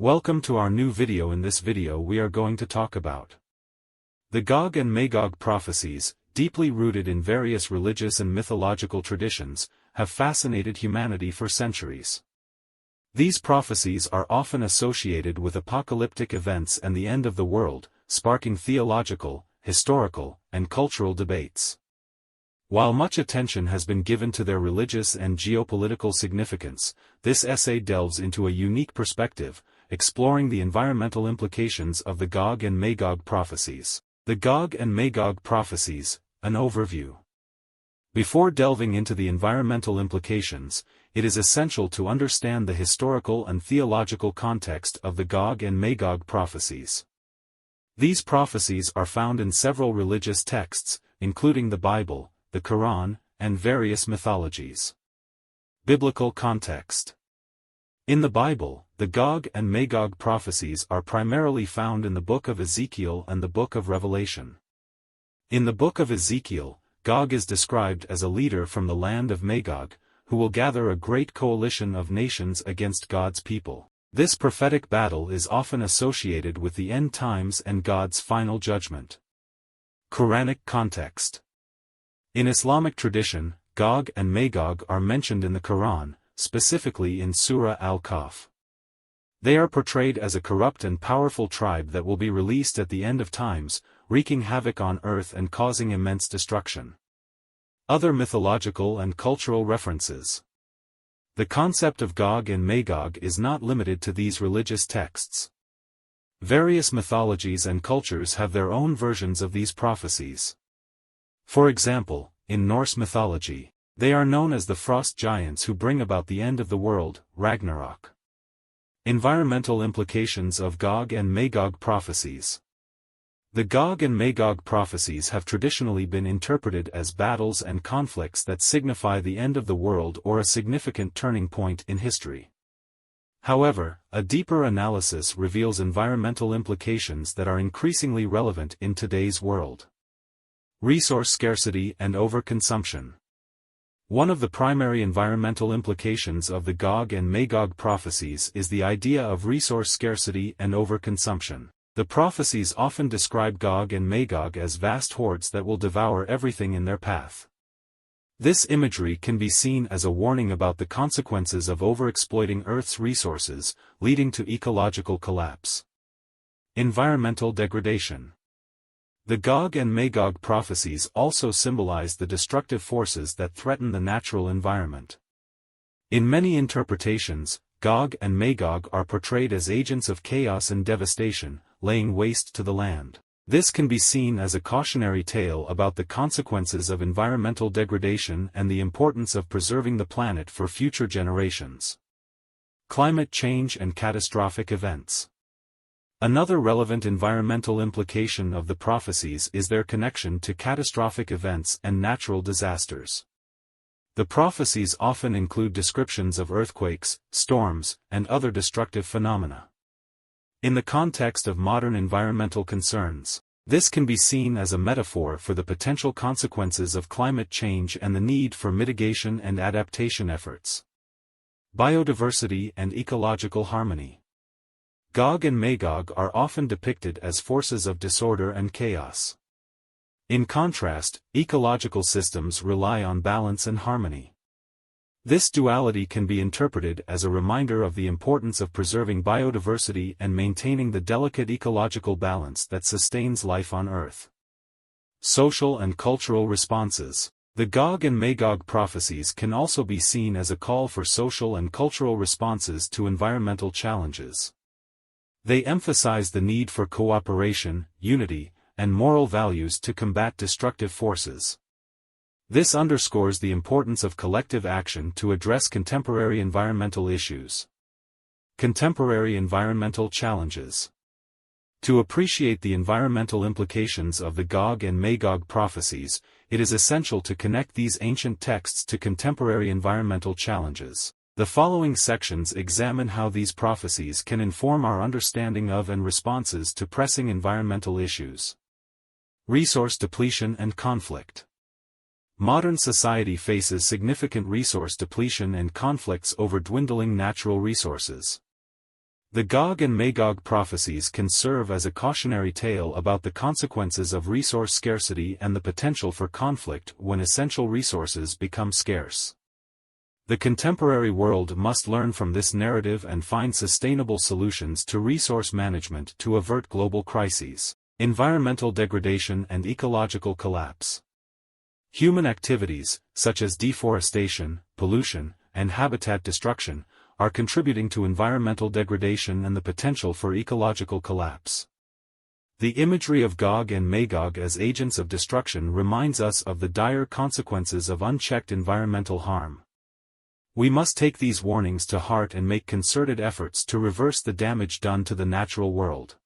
Welcome to our new video. In this video we are going to talk about the Gog and Magog prophecies, deeply rooted in various religious and mythological traditions, have fascinated humanity for centuries. These prophecies are often associated with apocalyptic events and the end of the world, sparking theological, historical, and cultural debates. While much attention has been given to their religious and geopolitical significance, this essay delves into a unique perspective, exploring the environmental implications of the Gog and Magog prophecies. The Gog and Magog prophecies, an overview. Before delving into the environmental implications, it is essential to understand the historical and theological context of the Gog and Magog prophecies. These prophecies are found in several religious texts, including the Bible, the Quran, and various mythologies. Biblical context. In the Bible, the Gog and Magog prophecies are primarily found in the book of Ezekiel and the book of Revelation. In the book of Ezekiel, Gog is described as a leader from the land of Magog, who will gather a great coalition of nations against God's people. This prophetic battle is often associated with the end times and God's final judgment. Quranic context. In Islamic tradition, Gog and Magog are mentioned in the Quran, specifically in Surah Al-Kahf. They are portrayed as a corrupt and powerful tribe that will be released at the end of times, wreaking havoc on earth and causing immense destruction. Other mythological and cultural references. The concept of Gog and Magog is not limited to these religious texts. Various mythologies and cultures have their own versions of these prophecies. For example, in Norse mythology, they are known as the frost giants who bring about the end of the world, Ragnarok. Environmental implications of Gog and Magog prophecies. The Gog and Magog prophecies have traditionally been interpreted as battles and conflicts that signify the end of the world or a significant turning point in history. However, a deeper analysis reveals environmental implications that are increasingly relevant in today's world. Resource scarcity and overconsumption. One of the primary environmental implications of the Gog and Magog prophecies is the idea of resource scarcity and overconsumption. The prophecies often describe Gog and Magog as vast hordes that will devour everything in their path. This imagery can be seen as a warning about the consequences of overexploiting Earth's resources, leading to ecological collapse. Environmental degradation. The Gog and Magog prophecies also symbolize the destructive forces that threaten the natural environment. In many interpretations, Gog and Magog are portrayed as agents of chaos and devastation, laying waste to the land. This can be seen as a cautionary tale about the consequences of environmental degradation and the importance of preserving the planet for future generations. Climate change and catastrophic events. Another relevant environmental implication of the prophecies is their connection to catastrophic events and natural disasters. The prophecies often include descriptions of earthquakes, storms, and other destructive phenomena. In the context of modern environmental concerns, this can be seen as a metaphor for the potential consequences of climate change and the need for mitigation and adaptation efforts. Biodiversity and ecological harmony. Gog and Magog are often depicted as forces of disorder and chaos. In contrast, ecological systems rely on balance and harmony. This duality can be interpreted as a reminder of the importance of preserving biodiversity and maintaining the delicate ecological balance that sustains life on Earth. Social and cultural responses. The Gog and Magog prophecies can also be seen as a call for social and cultural responses to environmental challenges. They emphasize the need for cooperation, unity, and moral values to combat destructive forces. This underscores the importance of collective action to address contemporary environmental issues. Contemporary environmental challenges. To appreciate the environmental implications of the Gog and Magog prophecies, it is essential to connect these ancient texts to contemporary environmental challenges. The following sections examine how these prophecies can inform our understanding of and responses to pressing environmental issues. Resource depletion and conflict. Modern society faces significant resource depletion and conflicts over dwindling natural resources. The Gog and Magog prophecies can serve as a cautionary tale about the consequences of resource scarcity and the potential for conflict when essential resources become scarce. The contemporary world must learn from this narrative and find sustainable solutions to resource management to avert global crises, environmental degradation and ecological collapse. Human activities, such as deforestation, pollution, and habitat destruction, are contributing to environmental degradation and the potential for ecological collapse. The imagery of Gog and Magog as agents of destruction reminds us of the dire consequences of unchecked environmental harm. We must take these warnings to heart and make concerted efforts to reverse the damage done to the natural world.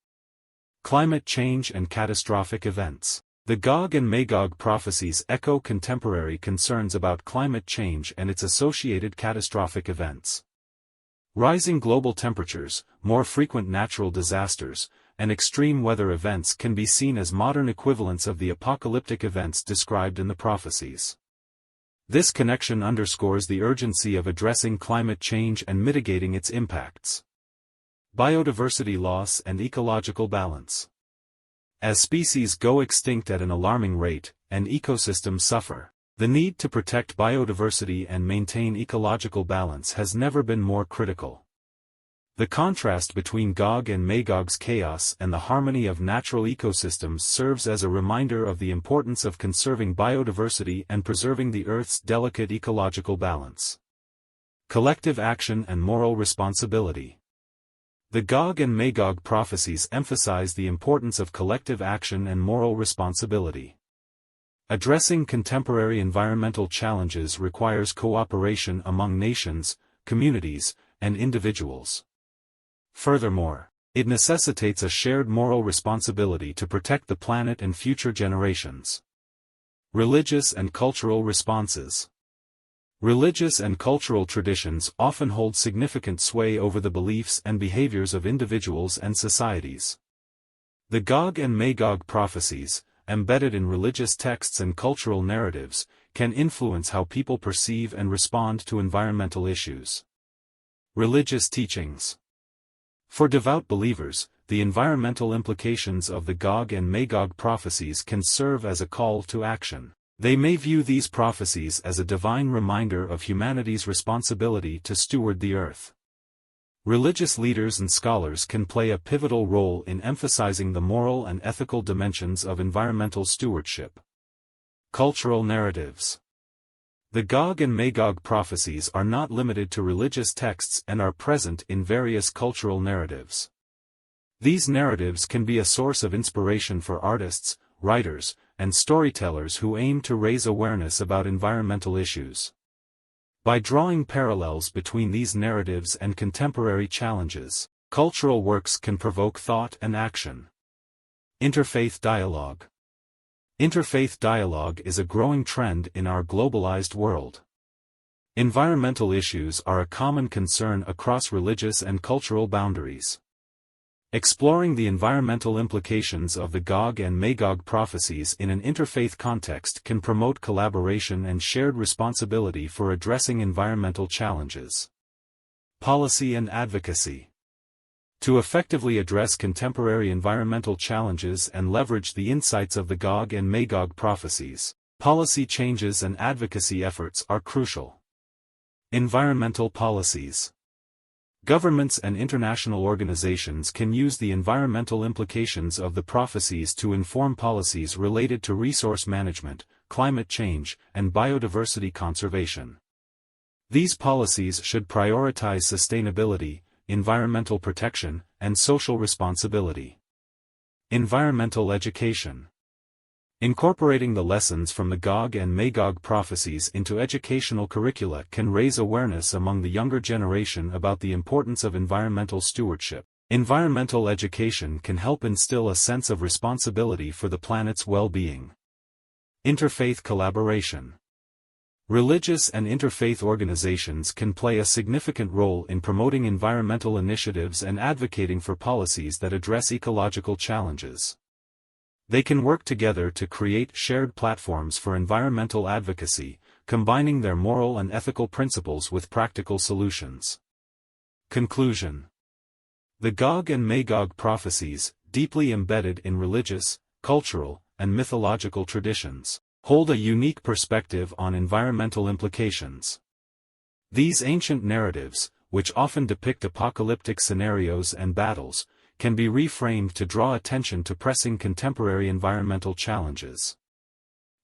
Climate change and catastrophic events. The Gog and Magog prophecies echo contemporary concerns about climate change and its associated catastrophic events. Rising global temperatures, more frequent natural disasters, and extreme weather events can be seen as modern equivalents of the apocalyptic events described in the prophecies. This connection underscores the urgency of addressing climate change and mitigating its impacts. Biodiversity loss and ecological balance. As species go extinct at an alarming rate, and ecosystems suffer, the need to protect biodiversity and maintain ecological balance has never been more critical. The contrast between Gog and Magog's chaos and the harmony of natural ecosystems serves as a reminder of the importance of conserving biodiversity and preserving the Earth's delicate ecological balance. Collective action and moral responsibility. The Gog and Magog prophecies emphasize the importance of collective action and moral responsibility. Addressing contemporary environmental challenges requires cooperation among nations, communities, and individuals. Furthermore, it necessitates a shared moral responsibility to protect the planet and future generations. Religious and cultural responses. Religious and cultural traditions often hold significant sway over the beliefs and behaviors of individuals and societies. The Gog and Magog prophecies, embedded in religious texts and cultural narratives, can influence how people perceive and respond to environmental issues. Religious teachings. For devout believers, the environmental implications of the Gog and Magog prophecies can serve as a call to action. They may view these prophecies as a divine reminder of humanity's responsibility to steward the earth. Religious leaders and scholars can play a pivotal role in emphasizing the moral and ethical dimensions of environmental stewardship. Cultural narratives. The Gog and Magog prophecies are not limited to religious texts and are present in various cultural narratives. These narratives can be a source of inspiration for artists, writers, and storytellers who aim to raise awareness about environmental issues. By drawing parallels between these narratives and contemporary challenges, cultural works can provoke thought and action. Interfaith dialogue. Interfaith dialogue is a growing trend in our globalized world. Environmental issues are a common concern across religious and cultural boundaries. Exploring the environmental implications of the Gog and Magog prophecies in an interfaith context can promote collaboration and shared responsibility for addressing environmental challenges. Policy and advocacy. To effectively address contemporary environmental challenges and leverage the insights of the Gog and Magog prophecies, policy changes and advocacy efforts are crucial. Environmental policies. Governments and international organizations can use the environmental implications of the prophecies to inform policies related to resource management, climate change, and biodiversity conservation. These policies should prioritize sustainability, environmental protection, and social responsibility. Environmental education. Incorporating the lessons from the Gog and Magog prophecies into educational curricula can raise awareness among the younger generation about the importance of environmental stewardship. Environmental education can help instill a sense of responsibility for the planet's well-being. Interfaith collaboration. Religious and interfaith organizations can play a significant role in promoting environmental initiatives and advocating for policies that address ecological challenges. They can work together to create shared platforms for environmental advocacy, combining their moral and ethical principles with practical solutions. Conclusion. The Gog and Magog prophecies, deeply embedded in religious, cultural, and mythological traditions, hold a unique perspective on environmental implications. These ancient narratives, which often depict apocalyptic scenarios and battles, can be reframed to draw attention to pressing contemporary environmental challenges.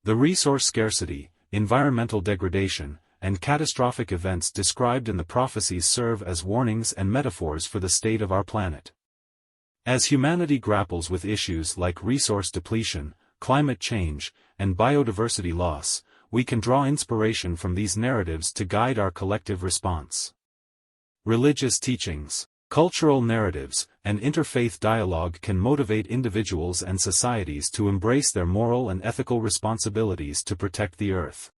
The resource scarcity, environmental degradation, and catastrophic events described in the prophecies serve as warnings and metaphors for the state of our planet. As humanity grapples with issues like resource depletion, climate change, and biodiversity loss, we can draw inspiration from these narratives to guide our collective response. Religious teachings, cultural narratives, and interfaith dialogue can motivate individuals and societies to embrace their moral and ethical responsibilities to protect the Earth.